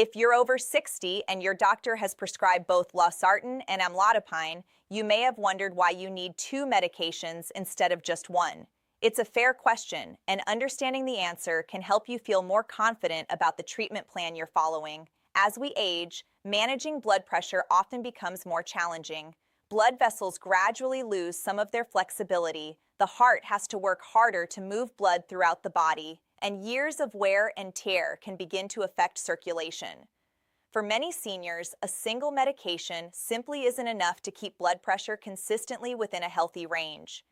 If you're over 60 and your doctor has prescribed both Losartan and Amlodipine, you may have wondered why you need two medications instead of just one. It's a fair question, and understanding the answer can help you feel more confident about the treatment plan you're following. As we age, managing blood pressure often becomes more challenging. Blood vessels gradually lose some of their flexibility. The heart has to work harder to move blood throughout the body, and years of wear and tear can begin to affect circulation. For many seniors, a single medication simply isn't enough to keep blood pressure consistently within a healthy range.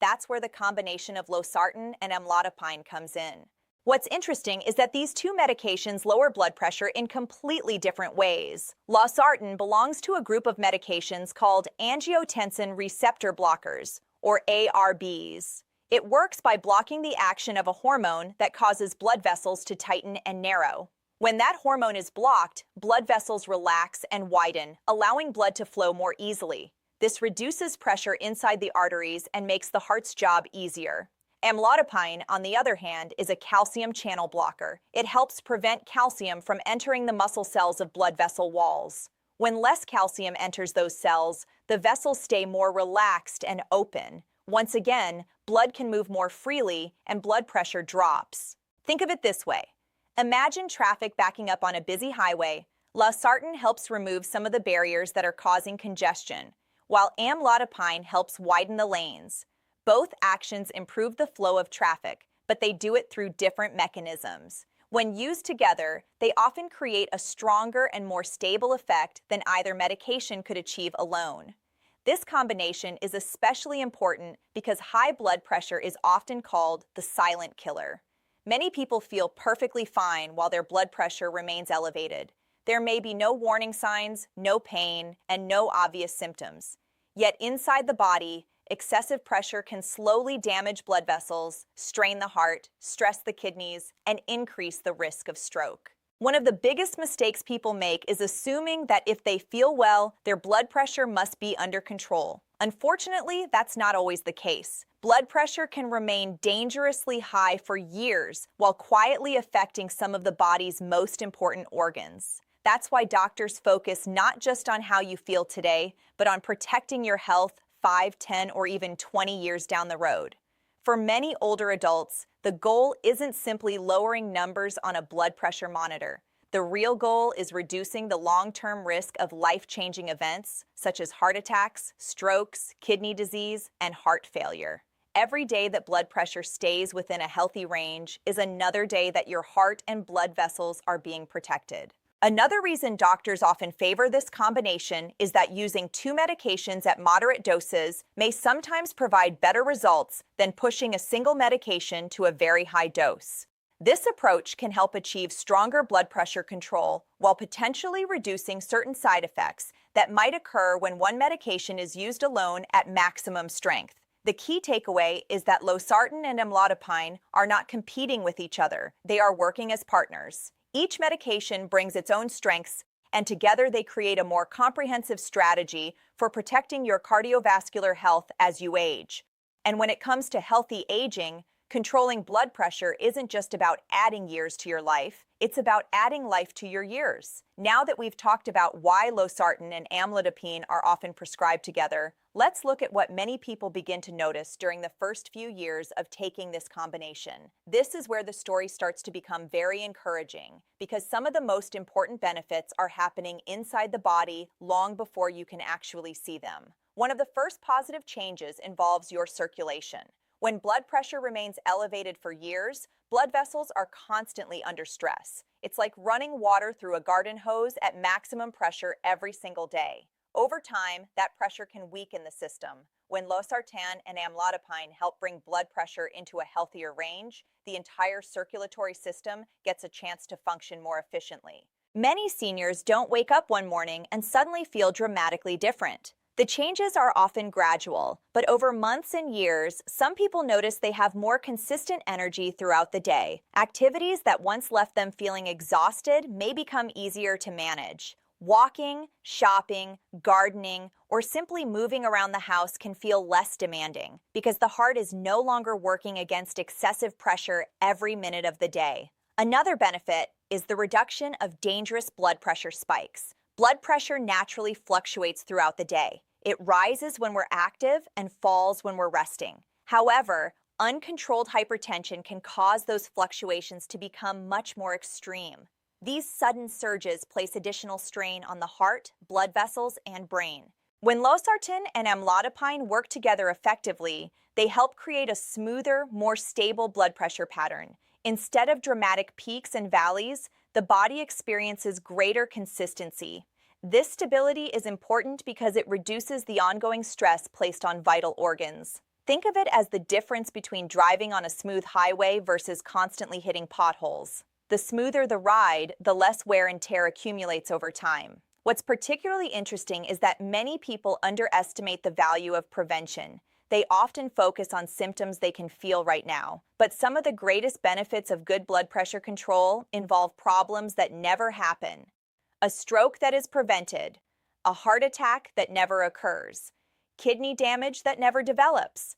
That's where the combination of Losartan and Amlodipine comes in. What's interesting is that these two medications lower blood pressure in completely different ways. Losartan belongs to a group of medications called angiotensin receptor blockers, or ARBs. It works by blocking the action of a hormone that causes blood vessels to tighten and narrow. When that hormone is blocked, blood vessels relax and widen, allowing blood to flow more easily. This reduces pressure inside the arteries and makes the heart's job easier. Amlodipine, on the other hand, is a calcium channel blocker. It helps prevent calcium from entering the muscle cells of blood vessel walls. When less calcium enters those cells, the vessels stay more relaxed and open. Once again, blood can move more freely and blood pressure drops. Think of it this way. Imagine traffic backing up on a busy highway. Losartan helps remove some of the barriers that are causing congestion, while Amlodipine helps widen the lanes. Both actions improve the flow of traffic, but they do it through different mechanisms. When used together, they often create a stronger and more stable effect than either medication could achieve alone. This combination is especially important because high blood pressure is often called the silent killer. Many people feel perfectly fine while their blood pressure remains elevated. There may be no warning signs, no pain, and no obvious symptoms. Yet inside the body, excessive pressure can slowly damage blood vessels, strain the heart, stress the kidneys, and increase the risk of stroke. One of the biggest mistakes people make is assuming that if they feel well, their blood pressure must be under control. Unfortunately, that's not always the case. Blood pressure can remain dangerously high for years while quietly affecting some of the body's most important organs. That's why doctors focus not just on how you feel today, but on protecting your health 5, 10, or even 20 years down the road. For many older adults, the goal isn't simply lowering numbers on a blood pressure monitor. The real goal is reducing the long-term risk of life-changing events, such as heart attacks, strokes, kidney disease, and heart failure. Every day that blood pressure stays within a healthy range is another day that your heart and blood vessels are being protected. Another reason doctors often favor this combination is that using two medications at moderate doses may sometimes provide better results than pushing a single medication to a very high dose. This approach can help achieve stronger blood pressure control while potentially reducing certain side effects that might occur when one medication is used alone at maximum strength. The key takeaway is that Losartan and Amlodipine are not competing with each other. They are working as partners. Each medication brings its own strengths, and together they create a more comprehensive strategy for protecting your cardiovascular health as you age. And when it comes to healthy aging, controlling blood pressure isn't just about adding years to your life, it's about adding life to your years. Now that we've talked about why Losartan and Amlodipine are often prescribed together, let's look at what many people begin to notice during the first few years of taking this combination. This is where the story starts to become very encouraging, because some of the most important benefits are happening inside the body long before you can actually see them. One of the first positive changes involves your circulation. When blood pressure remains elevated for years, blood vessels are constantly under stress. It's like running water through a garden hose at maximum pressure every single day. Over time, that pressure can weaken the system. When Losartan and Amlodipine help bring blood pressure into a healthier range, the entire circulatory system gets a chance to function more efficiently. Many seniors don't wake up one morning and suddenly feel dramatically different. The changes are often gradual, but over months and years, some people notice they have more consistent energy throughout the day. Activities that once left them feeling exhausted may become easier to manage. Walking, shopping, gardening, or simply moving around the house can feel less demanding because the heart is no longer working against excessive pressure every minute of the day. Another benefit is the reduction of dangerous blood pressure spikes. Blood pressure naturally fluctuates throughout the day. It rises when we're active and falls when we're resting. However, uncontrolled hypertension can cause those fluctuations to become much more extreme. These sudden surges place additional strain on the heart, blood vessels, and brain. When losartan and amlodipine work together effectively, they help create a smoother, more stable blood pressure pattern. Instead of dramatic peaks and valleys, the body experiences greater consistency. This stability is important because it reduces the ongoing stress placed on vital organs. Think of it as the difference between driving on a smooth highway versus constantly hitting potholes. The smoother the ride, the less wear and tear accumulates over time. What's particularly interesting is that many people underestimate the value of prevention. They often focus on symptoms they can feel right now. But some of the greatest benefits of good blood pressure control involve problems that never happen. A stroke that is prevented, a heart attack that never occurs, kidney damage that never develops.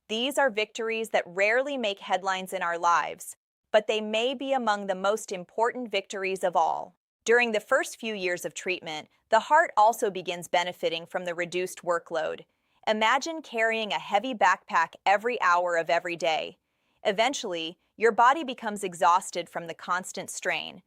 These are victories that rarely make headlines in our lives, but they may be among the most important victories of all. During the first few years of treatment, the heart also begins benefiting from the reduced workload. Imagine carrying a heavy backpack every hour of every day. Eventually, your body becomes exhausted from the constant strain.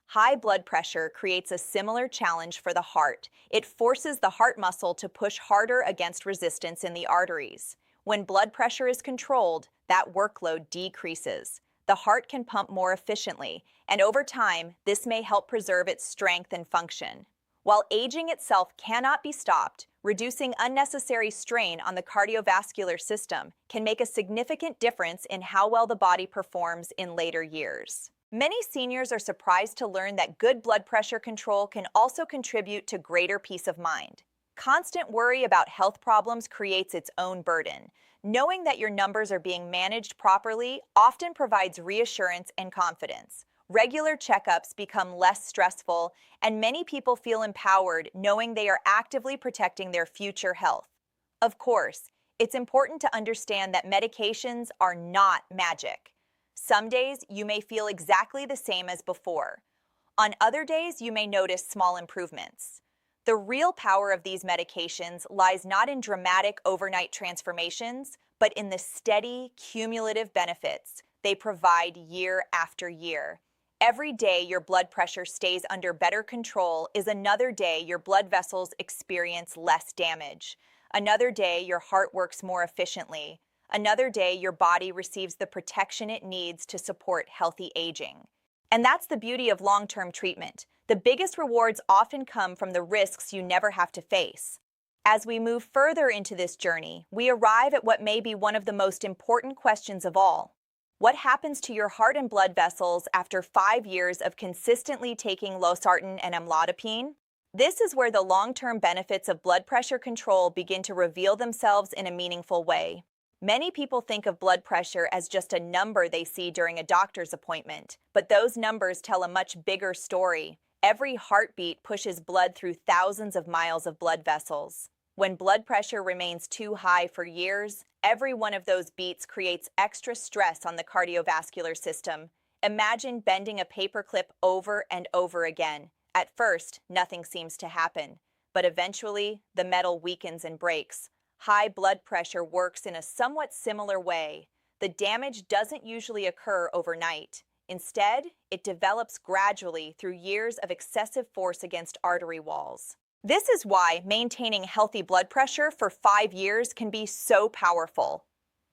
High blood pressure creates a similar challenge for the heart. It forces the heart muscle to push harder against resistance in the arteries. When blood pressure is controlled, that workload decreases. The heart can pump more efficiently, and over time, this may help preserve its strength and function. While aging itself cannot be stopped, reducing unnecessary strain on the cardiovascular system can make a significant difference in how well the body performs in later years. Many seniors are surprised to learn that good blood pressure control can also contribute to greater peace of mind. Constant worry about health problems creates its own burden. Knowing that your numbers are being managed properly often provides reassurance and confidence. Regular checkups become less stressful, and many people feel empowered knowing they are actively protecting their future health. Of course, it's important to understand that medications are not magic. Some days you may feel exactly the same as before. On other days, you may notice small improvements. The real power of these medications lies not in dramatic overnight transformations, but in the steady, cumulative benefits they provide year after year. Every day your blood pressure stays under better control is another day your blood vessels experience less damage. Another day your heart works more efficiently. Another day your body receives the protection it needs to support healthy aging. And that's the beauty of long-term treatment. The biggest rewards often come from the risks you never have to face. As we move further into this journey, we arrive at what may be one of the most important questions of all. What happens to your heart and blood vessels after 5 years of consistently taking losartan and amlodipine? This is where the long-term benefits of blood pressure control begin to reveal themselves in a meaningful way. Many people think of blood pressure as just a number they see during a doctor's appointment, but those numbers tell a much bigger story. Every heartbeat pushes blood through thousands of miles of blood vessels. When blood pressure remains too high for years, every one of those beats creates extra stress on the cardiovascular system. Imagine bending a paperclip over and over again. At first, nothing seems to happen, but eventually, the metal weakens and breaks. High blood pressure works in a somewhat similar way. The damage doesn't usually occur overnight. Instead, it develops gradually through years of excessive force against artery walls. This is why maintaining healthy blood pressure for 5 years can be so powerful.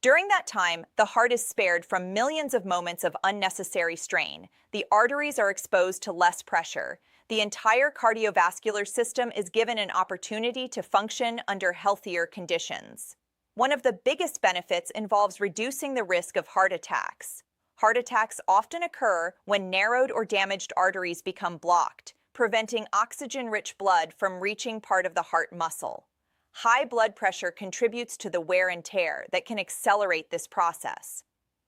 During that time, the heart is spared from millions of moments of unnecessary strain. The arteries are exposed to less pressure. The entire cardiovascular system is given an opportunity to function under healthier conditions. One of the biggest benefits involves reducing the risk of heart attacks. Heart attacks often occur when narrowed or damaged arteries become blocked, preventing oxygen-rich blood from reaching part of the heart muscle. High blood pressure contributes to the wear and tear that can accelerate this process.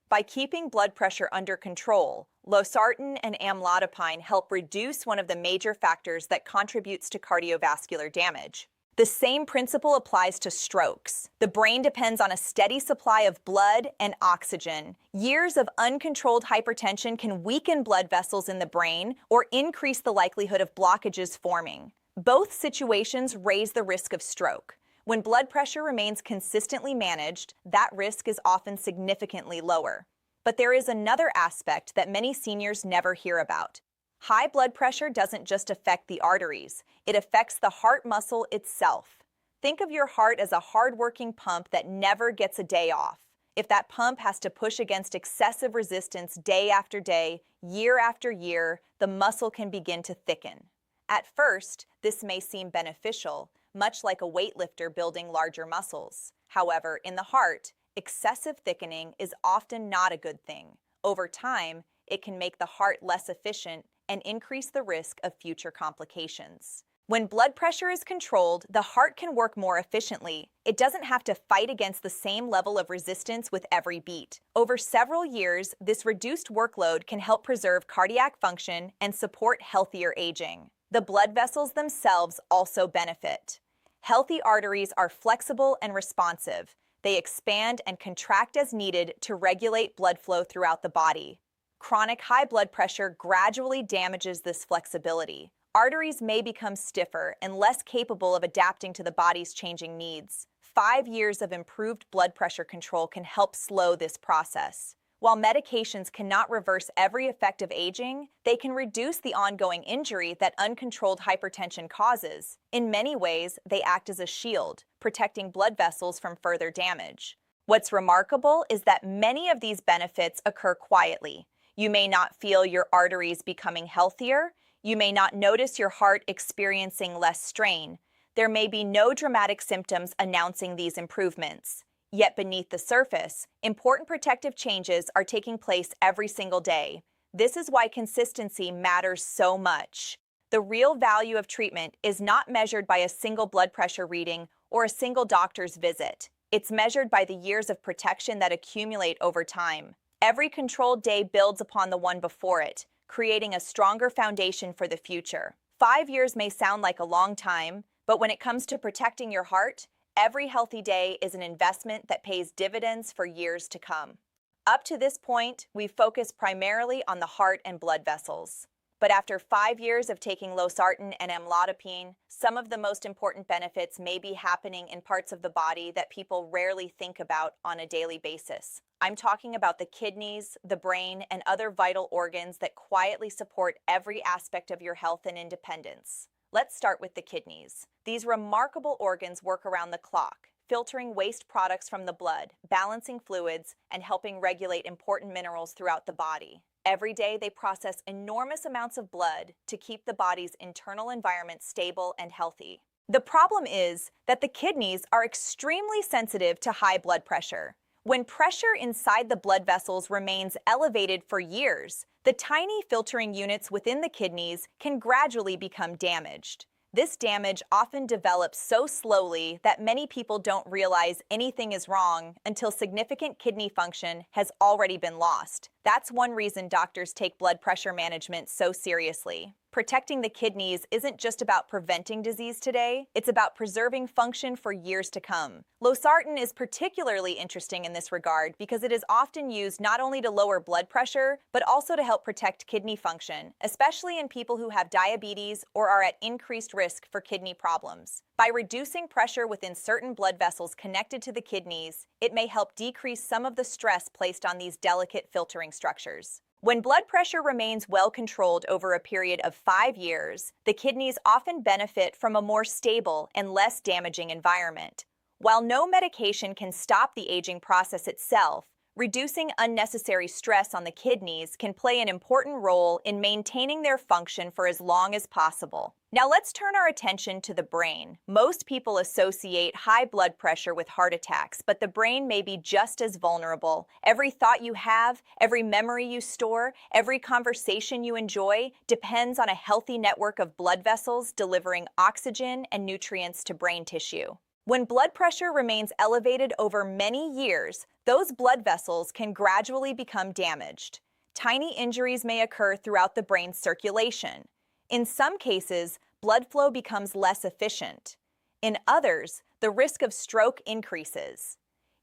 By keeping blood pressure under control, losartan and amlodipine help reduce one of the major factors that contributes to cardiovascular damage. The same principle applies to strokes. The brain depends on a steady supply of blood and oxygen. Years of uncontrolled hypertension can weaken blood vessels in the brain or increase the likelihood of blockages forming. Both situations raise the risk of stroke. When blood pressure remains consistently managed, that risk is often significantly lower. But there is another aspect that many seniors never hear about. High blood pressure doesn't just affect the arteries, it affects the heart muscle itself. Think of your heart as a hard-working pump that never gets a day off. If that pump has to push against excessive resistance day after day, year after year, the muscle can begin to thicken. At first, this may seem beneficial, much like a weightlifter building larger muscles. However, in the heart, excessive thickening is often not a good thing. Over time, it can make the heart less efficient and increase the risk of future complications. When blood pressure is controlled, the heart can work more efficiently. It doesn't have to fight against the same level of resistance with every beat. Over several years, this reduced workload can help preserve cardiac function and support healthier aging. The blood vessels themselves also benefit. Healthy arteries are flexible and responsive. They expand and contract as needed to regulate blood flow throughout the body. Chronic high blood pressure gradually damages this flexibility. Arteries may become stiffer and less capable of adapting to the body's changing needs. 5 years of improved blood pressure control can help slow this process. While medications cannot reverse every effect of aging, they can reduce the ongoing injury that uncontrolled hypertension causes. In many ways, they act as a shield, protecting blood vessels from further damage. What's remarkable is that many of these benefits occur quietly. You may not feel your arteries becoming healthier. You may not notice your heart experiencing less strain. There may be no dramatic symptoms announcing these improvements. Yet beneath the surface, important protective changes are taking place every single day. This is why consistency matters so much. The real value of treatment is not measured by a single blood pressure reading or a single doctor's visit. It's measured by the years of protection that accumulate over time. Every controlled day builds upon the one before it, creating a stronger foundation for the future. 5 years may sound like a long time, but when it comes to protecting your heart, every healthy day is an investment that pays dividends for years to come. Up to this point, we've focused primarily on the heart and blood vessels. But after 5 years of taking Losartan and Amlodipine, some of the most important benefits may be happening in parts of the body that people rarely think about on a daily basis. I'm talking about the kidneys, the brain, and other vital organs that quietly support every aspect of your health and independence. Let's start with the kidneys. These remarkable organs work around the clock, filtering waste products from the blood, balancing fluids, and helping regulate important minerals throughout the body. Every day, they process enormous amounts of blood to keep the body's internal environment stable and healthy. The problem is that the kidneys are extremely sensitive to high blood pressure. When pressure inside the blood vessels remains elevated for years, the tiny filtering units within the kidneys can gradually become damaged. This damage often develops so slowly that many people don't realize anything is wrong until significant kidney function has already been lost. That's one reason doctors take blood pressure management so seriously. Protecting the kidneys isn't just about preventing disease today, it's about preserving function for years to come. Losartan is particularly interesting in this regard because it is often used not only to lower blood pressure, but also to help protect kidney function, especially in people who have diabetes or are at increased risk for kidney problems. By reducing pressure within certain blood vessels connected to the kidneys, it may help decrease some of the stress placed on these delicate filtering structures. When blood pressure remains well controlled over a period of 5 years, the kidneys often benefit from a more stable and less damaging environment. While no medication can stop the aging process itself, reducing unnecessary stress on the kidneys can play an important role in maintaining their function for as long as possible. Now let's turn our attention to the brain. Most people associate high blood pressure with heart attacks, but the brain may be just as vulnerable. Every thought you have, every memory you store, every conversation you enjoy depends on a healthy network of blood vessels delivering oxygen and nutrients to brain tissue. When blood pressure remains elevated over many years, those blood vessels can gradually become damaged. Tiny injuries may occur throughout the brain's circulation. In some cases, blood flow becomes less efficient. In others, the risk of stroke increases.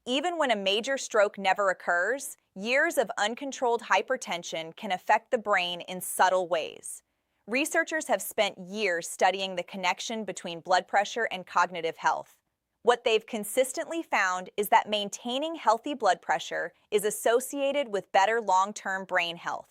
Even when a major stroke never occurs, years of uncontrolled hypertension can affect the brain in subtle ways. Researchers have spent years studying the connection between blood pressure and cognitive health. What they've consistently found is that maintaining healthy blood pressure is associated with better long-term brain health.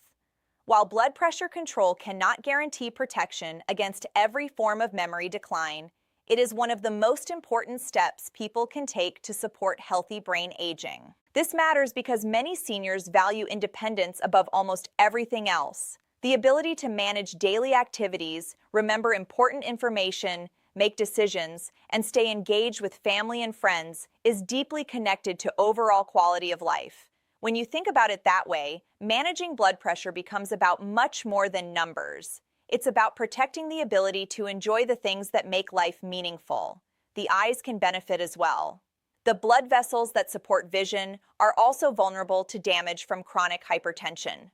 While blood pressure control cannot guarantee protection against every form of memory decline, it is one of the most important steps people can take to support healthy brain aging. This matters because many seniors value independence above almost everything else. The ability to manage daily activities, remember important information, make decisions, and stay engaged with family and friends is deeply connected to overall quality of life. When you think about it that way, managing blood pressure becomes about much more than numbers. It's about protecting the ability to enjoy the things that make life meaningful. The eyes can benefit as well. The blood vessels that support vision are also vulnerable to damage from chronic hypertension.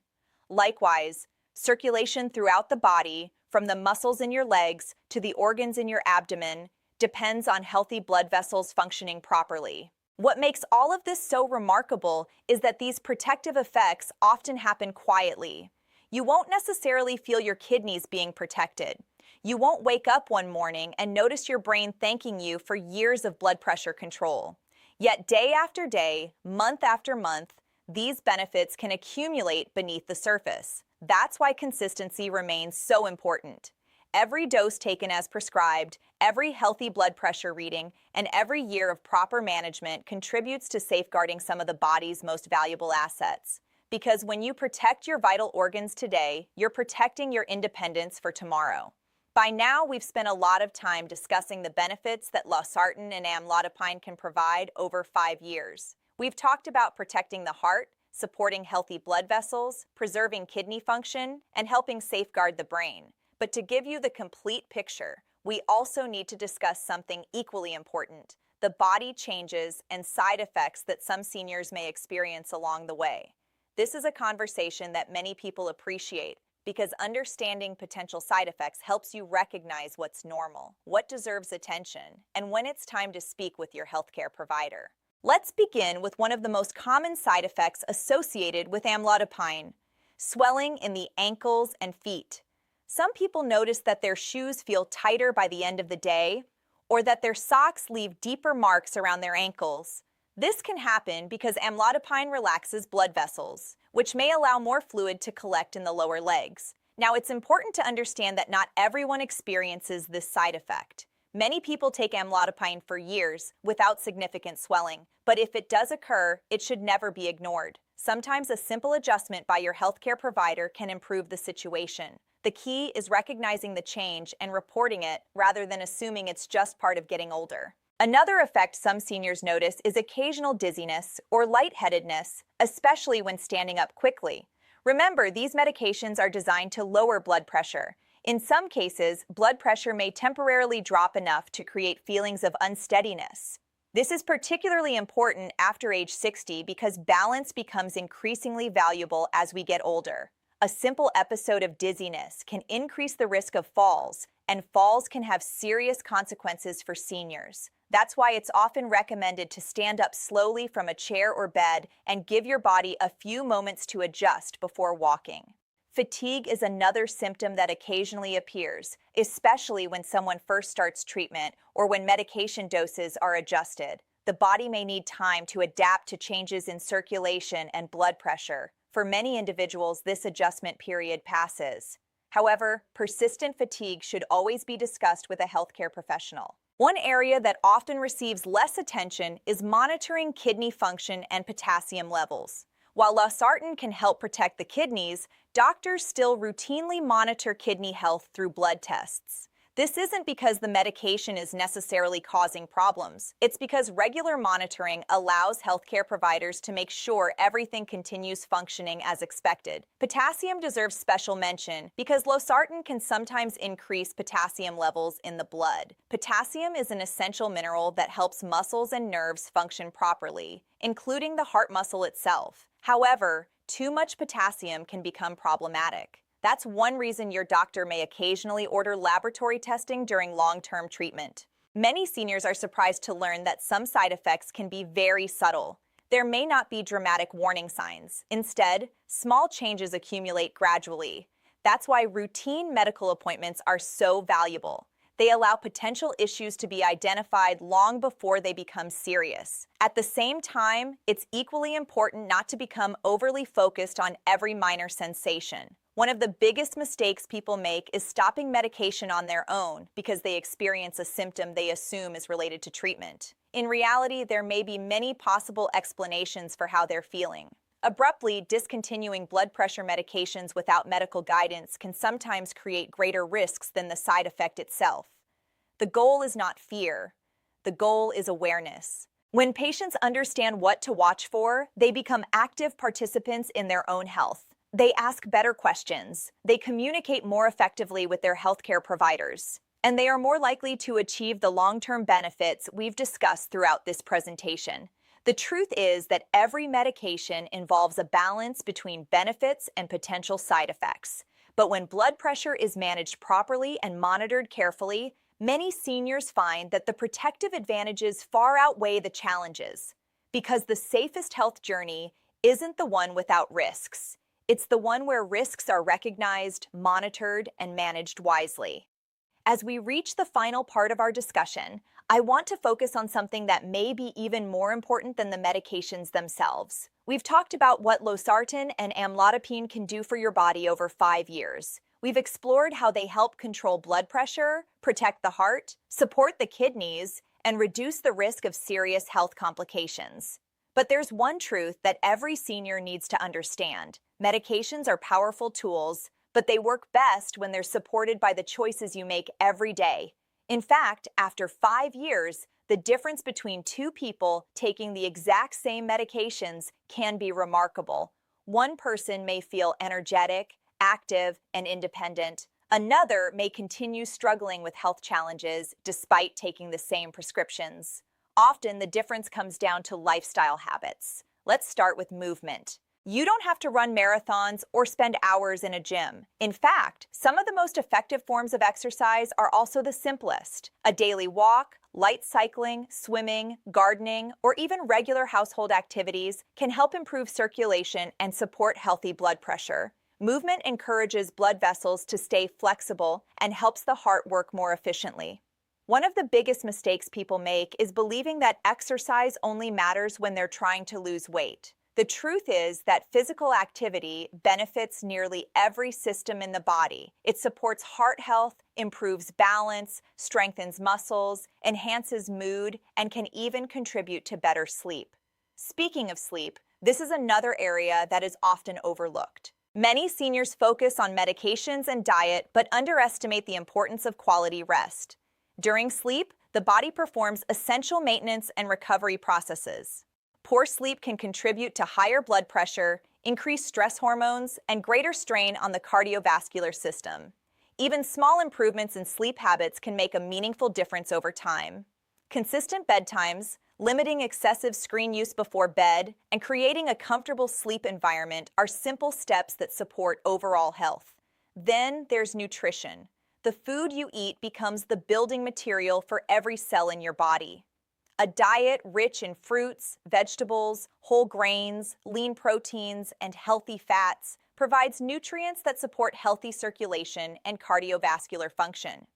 Likewise, circulation throughout the body, from the muscles in your legs to the organs in your abdomen, depends on healthy blood vessels functioning properly. What makes all of this so remarkable is that these protective effects often happen quietly. You won't necessarily feel your kidneys being protected. You won't wake up one morning and notice your brain thanking you for years of blood pressure control. Yet day after day, month after month, these benefits can accumulate beneath the surface. That's why consistency remains so important. Every dose taken as prescribed, every healthy blood pressure reading, and every year of proper management contributes to safeguarding some of the body's most valuable assets. Because when you protect your vital organs today, you're protecting your independence for tomorrow. By now, we've spent a lot of time discussing the benefits that Losartan and Amlodipine can provide over 5 years. We've talked about protecting the heart, supporting healthy blood vessels, preserving kidney function, and helping safeguard the brain. But to give you the complete picture, we also need to discuss something equally important: the body changes and side effects that some seniors may experience along the way. This is a conversation that many people appreciate because understanding potential side effects helps you recognize what's normal, what deserves attention, and when it's time to speak with your healthcare provider. Let's begin with one of the most common side effects associated with amlodipine: swelling in the ankles and feet. Some people notice that their shoes feel tighter by the end of the day, or that their socks leave deeper marks around their ankles. This can happen because amlodipine relaxes blood vessels, which may allow more fluid to collect in the lower legs. Now, it's important to understand that not everyone experiences this side effect. Many people take amlodipine for years without significant swelling, but if it does occur, it should never be ignored. Sometimes a simple adjustment by your healthcare provider can improve the situation. The key is recognizing the change and reporting it rather than assuming it's just part of getting older. Another effect some seniors notice is occasional dizziness or lightheadedness, especially when standing up quickly. Remember, these medications are designed to lower blood pressure. In some cases, blood pressure may temporarily drop enough to create feelings of unsteadiness. This is particularly important after age 60 because balance becomes increasingly valuable as we get older. A simple episode of dizziness can increase the risk of falls, and falls can have serious consequences for seniors. That's why it's often recommended to stand up slowly from a chair or bed and give your body a few moments to adjust before walking. Fatigue is another symptom that occasionally appears, especially when someone first starts treatment or when medication doses are adjusted. The body may need time to adapt to changes in circulation and blood pressure. For many individuals, this adjustment period passes. However, persistent fatigue should always be discussed with a healthcare professional. One area that often receives less attention is monitoring kidney function and potassium levels. While Losartan can help protect the kidneys, doctors still routinely monitor kidney health through blood tests. This isn't because the medication is necessarily causing problems. It's because regular monitoring allows healthcare providers to make sure everything continues functioning as expected. Potassium deserves special mention because Losartan can sometimes increase potassium levels in the blood. Potassium is an essential mineral that helps muscles and nerves function properly, including the heart muscle itself. However, too much potassium can become problematic. That's one reason your doctor may occasionally order laboratory testing during long-term treatment. Many seniors are surprised to learn that some side effects can be very subtle. There may not be dramatic warning signs. Instead, small changes accumulate gradually. That's why routine medical appointments are so valuable. They allow potential issues to be identified long before they become serious. At the same time, it's equally important not to become overly focused on every minor sensation. One of the biggest mistakes people make is stopping medication on their own because they experience a symptom they assume is related to treatment. In reality, there may be many possible explanations for how they're feeling. Abruptly discontinuing blood pressure medications without medical guidance can sometimes create greater risks than the side effect itself. The goal is not fear. The goal is awareness. When patients understand what to watch for, they become active participants in their own health. They ask better questions. They communicate more effectively with their healthcare providers. And they are more likely to achieve the long-term benefits we've discussed throughout this presentation. The truth is that every medication involves a balance between benefits and potential side effects. But when blood pressure is managed properly and monitored carefully, many seniors find that the protective advantages far outweigh the challenges. Because the safest health journey isn't the one without risks. It's the one where risks are recognized, monitored, and managed wisely. As we reach the final part of our discussion, I want to focus on something that may be even more important than the medications themselves. We've talked about what Losartan and Amlodipine can do for your body over 5 years. We've explored how they help control blood pressure, protect the heart, support the kidneys, and reduce the risk of serious health complications. But there's one truth that every senior needs to understand. Medications are powerful tools, but they work best when they're supported by the choices you make every day. In fact, after 5 years, the difference between two people taking the exact same medications can be remarkable. One person may feel energetic, active, and independent. Another may continue struggling with health challenges despite taking the same prescriptions. Often, the difference comes down to lifestyle habits. Let's start with movement. You don't have to run marathons or spend hours in a gym. In fact, some of the most effective forms of exercise are also the simplest. A daily walk, light cycling, swimming, gardening, or even regular household activities can help improve circulation and support healthy blood pressure. Movement encourages blood vessels to stay flexible and helps the heart work more efficiently. One of the biggest mistakes people make is believing that exercise only matters when they're trying to lose weight. The truth is that physical activity benefits nearly every system in the body. It supports heart health, improves balance, strengthens muscles, enhances mood, and can even contribute to better sleep. Speaking of sleep, this is another area that is often overlooked. Many seniors focus on medications and diet, but underestimate the importance of quality rest. During sleep, the body performs essential maintenance and recovery processes. Poor sleep can contribute to higher blood pressure, increased stress hormones, and greater strain on the cardiovascular system. Even small improvements in sleep habits can make a meaningful difference over time. Consistent bedtimes, limiting excessive screen use before bed, and creating a comfortable sleep environment are simple steps that support overall health. Then there's nutrition. The food you eat becomes the building material for every cell in your body. A diet rich in fruits, vegetables, whole grains, lean proteins, and healthy fats provides nutrients that support healthy circulation and cardiovascular function.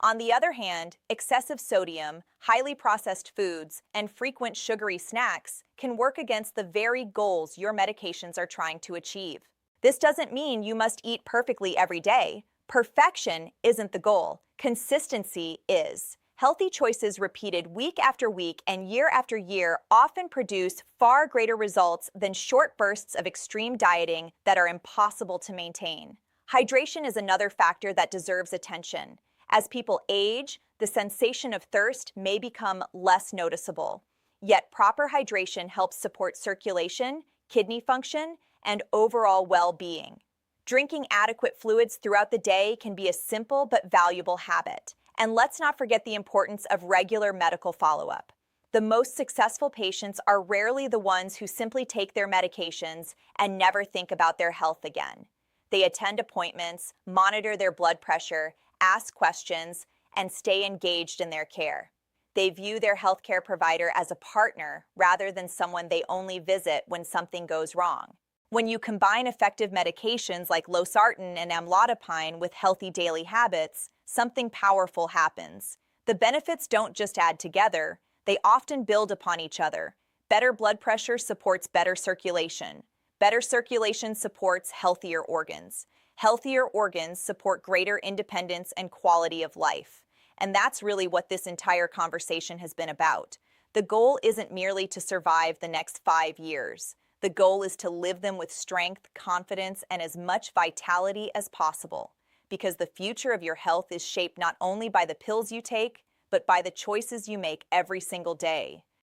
On the other hand, excessive sodium, highly processed foods, and frequent sugary snacks can work against the very goals your medications are trying to achieve. This doesn't mean you must eat perfectly every day. Perfection isn't the goal. Consistency is. Healthy choices repeated week after week and year after year often produce far greater results than short bursts of extreme dieting that are impossible to maintain. Hydration is another factor that deserves attention. As people age, the sensation of thirst may become less noticeable. Yet proper hydration helps support circulation, kidney function, and overall well-being. Drinking adequate fluids throughout the day can be a simple but valuable habit. And let's not forget the importance of regular medical follow-up. The most successful patients are rarely the ones who simply take their medications and never think about their health again. They attend appointments, monitor their blood pressure, ask questions, and stay engaged in their care. They view their healthcare provider as a partner rather than someone they only visit when something goes wrong. When you combine effective medications like Losartan and Amlodipine with healthy daily habits, something powerful happens. The benefits don't just add together, they often build upon each other. Better blood pressure supports better circulation. Better circulation supports healthier organs. Healthier organs support greater independence and quality of life. And that's really what this entire conversation has been about. The goal isn't merely to survive the next 5 years. The goal is to live them with strength, confidence, and as much vitality as possible. Because the future of your health is shaped not only by the pills you take, but by the choices you make every single day.